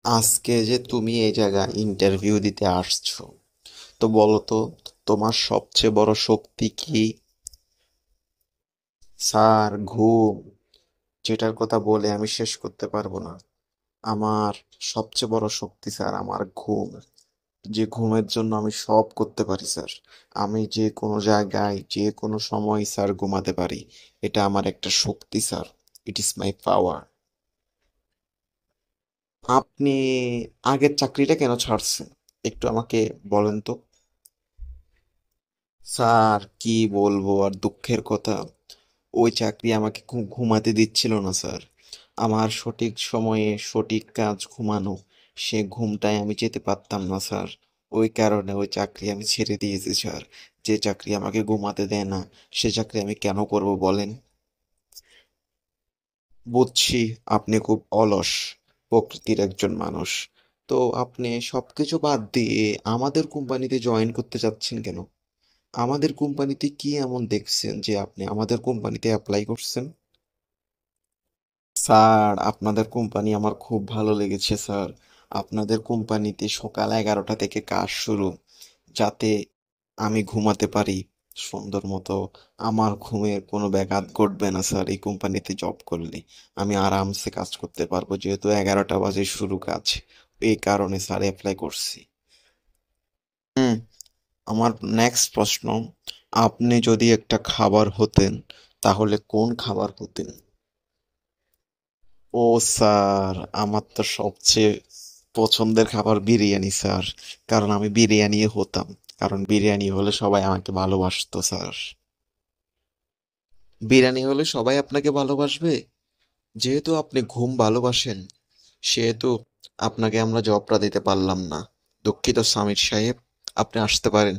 আজকে যে তুমি এই জায়গায় ইন্টারভিউ দিতে আসছো, তো বলো তো, তোমার সবচেয়ে বড় শক্তি কি? স্যার, ঘুম। যেটার কথা বলে আমি শেষ করতে পারবো না। আমার সবচেয়ে বড় শক্তি স্যার আমার ঘুম। যে ঘুমের জন্য আমি সব করতে পারি স্যার। আমি যে কোনো জায়গায় যে কোনো সময় স্যার ঘুমাতে পারি। এটা আমার একটা শক্তি স্যার। ইট ইজ মাই পাওয়ার। আপনি আগের চাকরিটা কেন ছাড়ছেন? একটু আমাকে বলেন তো। স্যার, কি বলবো আর দুঃখের কথা। ওই চাকরি আমাকে ঘুমাতে দিচ্ছিল না স্যার। আমার সঠিক সময়ে সঠিক কাজ ঘুমানো, সে ঘুমটায় আমি যেতে পারতাম না স্যার। ওই কারণে ওই চাকরি আমি ছেড়ে দিয়েছি স্যার। যে চাকরি আমাকে ঘুমাতে দেয় না, সে চাকরি আমি কেন করব বলেন? বুঝছি, আপনি খুব অলস প্রকৃতির একজন মানুষ। তো আপনি সবকিছু বাদ দিয়ে আমাদের কোম্পানিতে জয়েন করতে চাচ্ছেন কেন? আমাদের কোম্পানিতে কি এমন দেখছেন যে আপনি আমাদের কোম্পানিতে অ্যাপ্লাই করছেন? স্যার, আপনাদের কোম্পানি আমার খুব ভালো লেগেছে স্যার। আপনাদের কোম্পানিতে সকাল 11টা থেকে কাজ শুরু, যাতে আমি ঘুমাতে পারি সুন্দর মতো। আমার ঘুমের কোনো ব্যাঘাত ঘটবে না স্যার। এই কোম্পানিতে জব করলে আমি আরামসে কাজ করতে পারবো, যেহেতু 11টা বাজে শুরু কাজ। এই কারণে স্যার অ্যাপ্লাই করছি। হুম। আমার নেক্সট প্রশ্ন, আপনি যদি একটা খাবার হতেন, তাহলে কোন খাবার হতেন? ও স্যার, আমার তো সবচেয়ে পছন্দের খাবার বিরিয়ানি স্যার। কারণ আমি বিরিয়ানি হতাম। কারণ বিরিয়ানি হলে সবাই আমাকে ভালোবাসতো স্যার। বিরিয়ানি হলে সবাই আপনাকে ভালোবাসবে? যেহেতু আপনি ঘুম ভালোবাসেন, সেহেতু আপনাকে আমরা জবটা দিতে পারলাম না। দুঃখিত সামির সাহেব, আপনি আসতে পারেন।